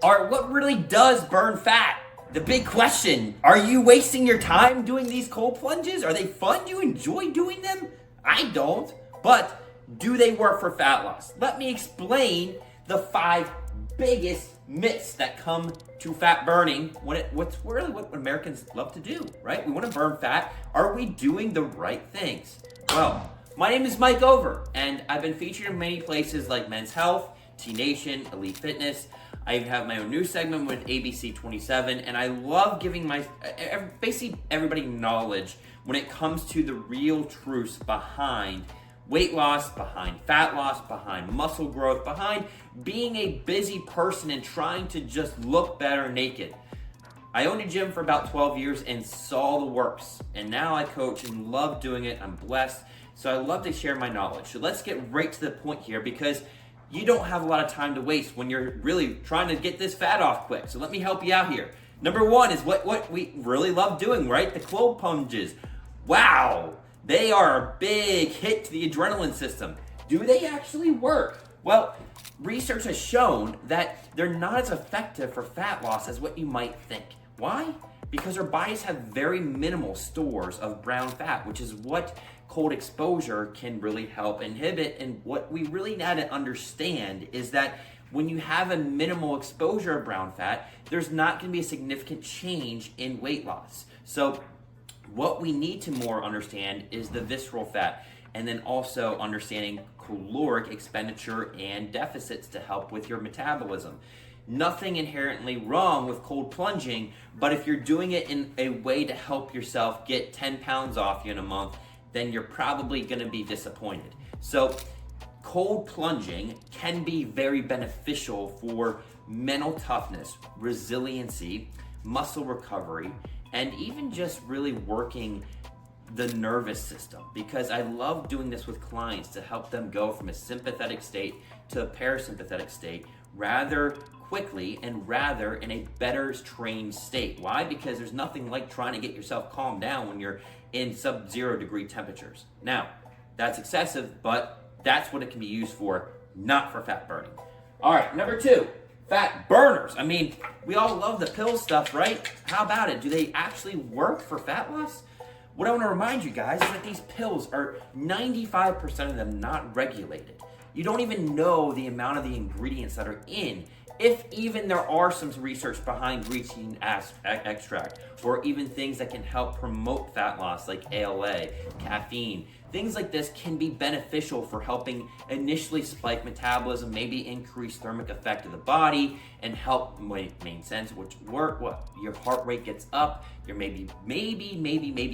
What really does burn fat? The big question, are you wasting your time doing these cold plunges? Are they fun? Do you enjoy doing them? I don't, but do they work for fat loss? Let me explain the 5 biggest myths that come to fat burning what's really what Americans love to do, right? We want to burn fat. Are we doing the right things? Well, my name is Mike Over, and I've been featured in many places like Men's Health, T Nation, Elite Fitness. I have my own news segment with ABC 27, and I love giving basically everybody knowledge when it comes to the real truths behind weight loss, behind fat loss, behind muscle growth, behind being a busy person and trying to just look better naked. I owned a gym for about 12 years and saw the works, and now I coach and love doing it. I'm blessed, so I love to share my knowledge. So let's get right to the point here, because you don't have a lot of time to waste when you're really trying to get this fat off quick. So let me help you out here. Number 1 is what we really love doing, right? The cold plunges. Wow, they are a big hit to the adrenaline system. Do they actually work? Well, research has shown that they're not as effective for fat loss as what you might think. Why? Because our bodies have very minimal stores of brown fat, which is what cold exposure can really help inhibit. And what we really need to understand is that when you have a minimal exposure of brown fat, there's not going to be a significant change in weight loss. So what we need to more understand is the visceral fat, and then also understanding caloric expenditure and deficits to help with your metabolism. Nothing inherently wrong with cold plunging, but if you're doing it in a way to help yourself get 10 pounds off you in a month, then you're probably going to be disappointed. So cold plunging can be very beneficial for mental toughness, resiliency, muscle recovery, and even just really working the nervous system, because I love doing this with clients to help them go from a sympathetic state to a parasympathetic state rather quickly and rather in a better trained state. Why? Because there's nothing like trying to get yourself calmed down when you're in sub-0 degree temperatures. Now, that's excessive, but that's what it can be used for, not for fat burning. All right, number 2, fat burners. I mean, we all love the pill stuff, right? How about it? Do they actually work for fat loss? What I want to remind you guys is that these pills are 95% of them not regulated. You don't even know the amount of the ingredients that are in, if even there are some research behind green extract, or even things that can help promote fat loss like ALA, caffeine. Things like this can be beneficial for helping initially spike metabolism, maybe increase thermic effect of the body, and help main sense, which work what? Your heart rate gets up, you're maybe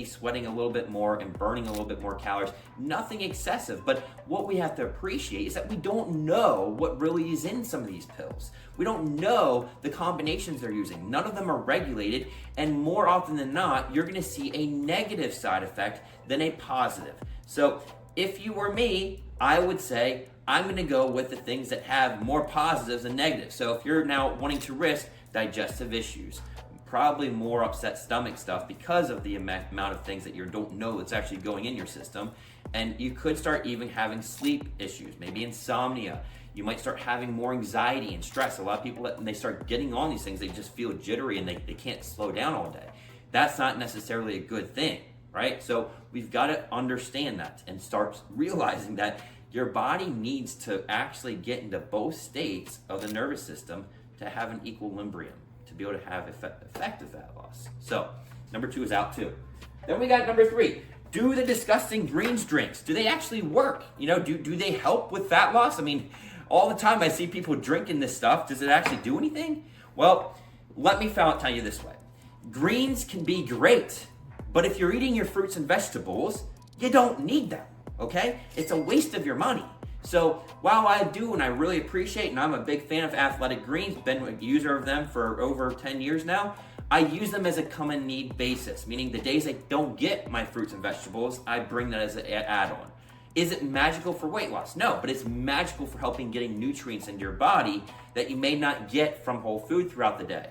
sweating a little bit more and burning a little bit more calories. Nothing excessive, but what we have to appreciate is that we don't know what really is in some of these pills. We don't know the combinations they're using. None of them are regulated, and more often than not, you're gonna see a negative side effect than a positive. So if you were me, I would say I'm going to go with the things that have more positives than negatives. So if you're now wanting to risk digestive issues, probably more upset stomach stuff because of the amount of things that you don't know that's actually going in your system, and you could start even having sleep issues, maybe insomnia. You might start having more anxiety and stress. A lot of people, when they start getting on these things, they just feel jittery and they can't slow down all day. That's not necessarily a good thing, right? So we've got to understand that and start realizing that your body needs to actually get into both states of the nervous system to have an equilibrium, to be able to have effective fat loss. So number 2 is out too. Then we got number 3. Do the disgusting greens drinks, do they actually work? You know, do they help with fat loss? I mean, all the time I see people drinking this stuff. Does it actually do anything? Well, let me tell you this way. Greens can be great, but if you're eating your fruits and vegetables, you don't need them, okay? It's a waste of your money. So while I do, and I really appreciate, and I'm a big fan of athletic greens, been a user of them for over 10 years now, I use them as a come and need basis, meaning the days I don't get my fruits and vegetables, I bring that as an add-on. Is it magical for weight loss? No, but it's magical for helping getting nutrients into your body that you may not get from whole food throughout the day.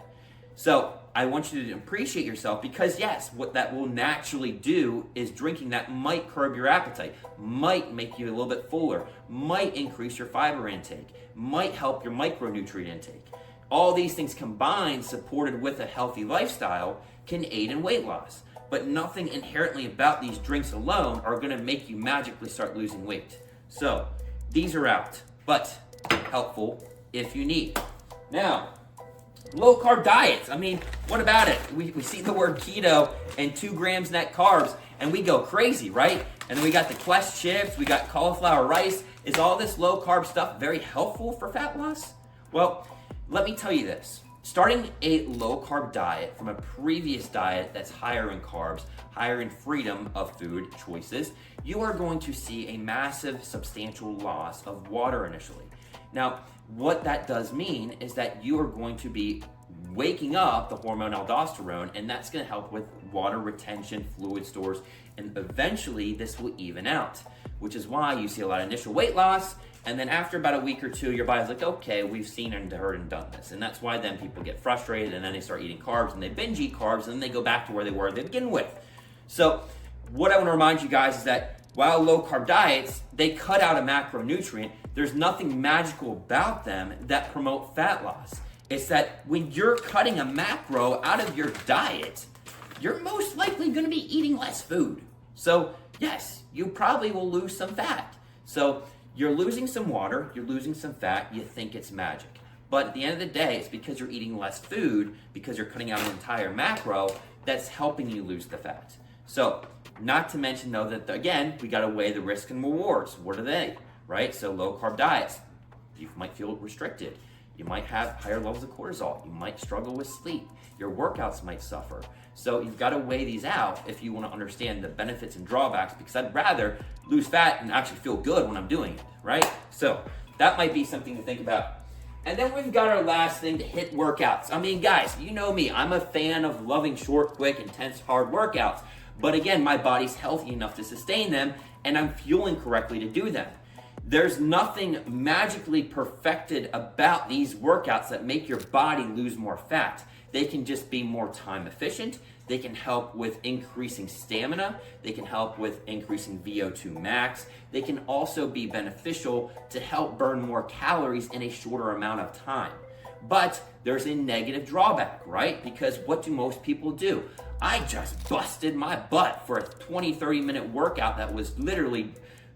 So I want you to appreciate yourself, because yes, what that will naturally do is drinking that might curb your appetite, might make you a little bit fuller, might increase your fiber intake, might help your micronutrient intake. all these things combined, supported with a healthy lifestyle, can aid in weight loss. But nothing inherently about these drinks alone are gonna make you magically start losing weight. So these are out, but helpful if you need. Now, low carb diets. I mean, what about it? We see the word keto and 2 grams net carbs and we go crazy, right? And then we got the Quest chips, we got cauliflower rice. Is all this low carb stuff very helpful for fat loss? Well, let me tell you this. Starting a low carb diet from a previous diet that's higher in carbs, higher in freedom of food choices, you are going to see a massive, substantial loss of water initially. Now, what that does mean is that you are going to be waking up the hormone aldosterone, and that's going to help with water retention, fluid stores, and eventually this will even out, which is why you see a lot of initial weight loss, and then after about a week or two, your body's like, okay, we've seen and heard and done this. And that's why then people get frustrated, and then they start eating carbs, and they binge eat carbs, and then they go back to where they were to begin with. So what I want to remind you guys is that while low carb diets, they cut out a macronutrient, there's nothing magical about them that promote fat loss. It's that when you're cutting a macro out of your diet, you're most likely going to be eating less food. So yes, you probably will lose some fat. So you're losing some water, you're losing some fat, you think it's magic. But at the end of the day, it's because you're eating less food, because you're cutting out an entire macro, that's helping you lose the fat. So, not to mention though that again, we gotta weigh the risk and rewards. What are they, right? So low carb diets, you might feel restricted. You might have higher levels of cortisol. You might struggle with sleep. Your workouts might suffer. So you've got to weigh these out if you want to understand the benefits and drawbacks, because I'd rather lose fat and actually feel good when I'm doing it, right? So that might be something to think about. And then we've got our last thing, to hit workouts. I mean, guys, you know me. I'm a fan of loving short, quick, intense, hard workouts. But again, my body's healthy enough to sustain them, and I'm fueling correctly to do them. There's nothing magically perfected about these workouts that make your body lose more fat. They can just be more time efficient. They can help with increasing stamina. They can help with increasing VO2 max. They can also be beneficial to help burn more calories in a shorter amount of time. But there's a negative drawback, right? Because what do most people do? I just busted my butt for a 20, 30-minute workout that was literally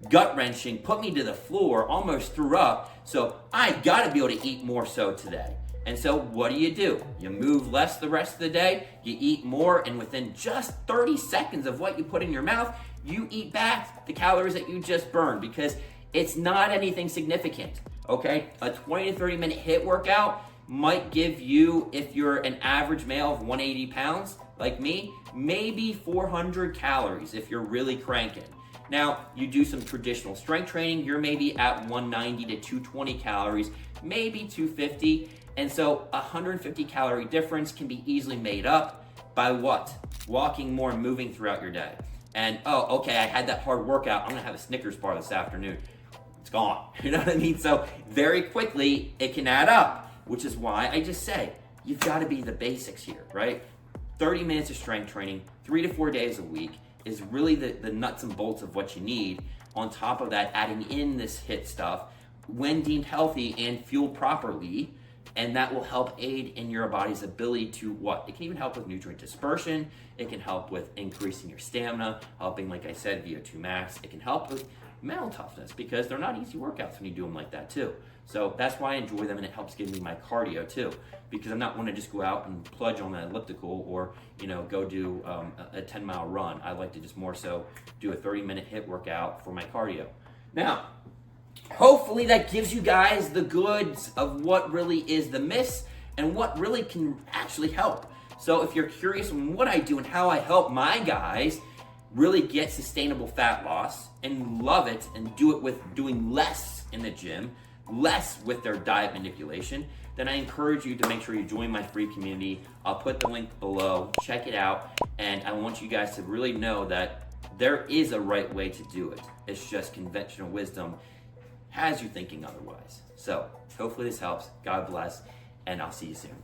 gut-wrenching, put me to the floor, almost threw up, so I gotta be able to eat more so today. And so what do? You move less the rest of the day, you eat more, and within just 30 seconds of what you put in your mouth, you eat back the calories that you just burned, because it's not anything significant, okay? A 20 to 30 minute HIIT workout might give you, if you're an average male of 180 pounds, like me, maybe 400 calories if you're really cranking. Now, you do some traditional strength training, you're maybe at 190 to 220 calories, maybe 250. And so 150 calorie difference can be easily made up by what? Walking more and moving throughout your day. And, oh, okay, I had that hard workout, I'm gonna have a Snickers bar this afternoon. It's gone, you know what I mean? So very quickly, it can add up, which is why I just say, you've gotta be the basics here, right? 30 minutes of strength training, 3 to 4 days a week, is really the nuts and bolts of what you need. On top of that, adding in this HIIT stuff when deemed healthy and fueled properly, and that will help aid in your body's ability to what? It can even help with nutrient dispersion. It can help with increasing your stamina, helping, like I said, VO2 max. It can help with mental toughness, because they're not easy workouts when you do them like that too. So that's why I enjoy them, and it helps give me my cardio too, because I'm not want to just go out and plunge on an elliptical or, you know, go do a 10-mile run. I like to just more so do a 30-minute HIIT workout for my cardio. Now, hopefully that gives you guys the goods of what really is the myths and what really can actually help. So if you're curious on what I do and how I help my guys really get sustainable fat loss and love it, and do it with doing less in the gym, less with their diet manipulation, then I encourage you to make sure you join my free community. I'll put the link below, check it out, and I want you guys to really know that there is a right way to do it. It's just conventional wisdom has you thinking otherwise. So hopefully this helps. God bless, and I'll see you soon.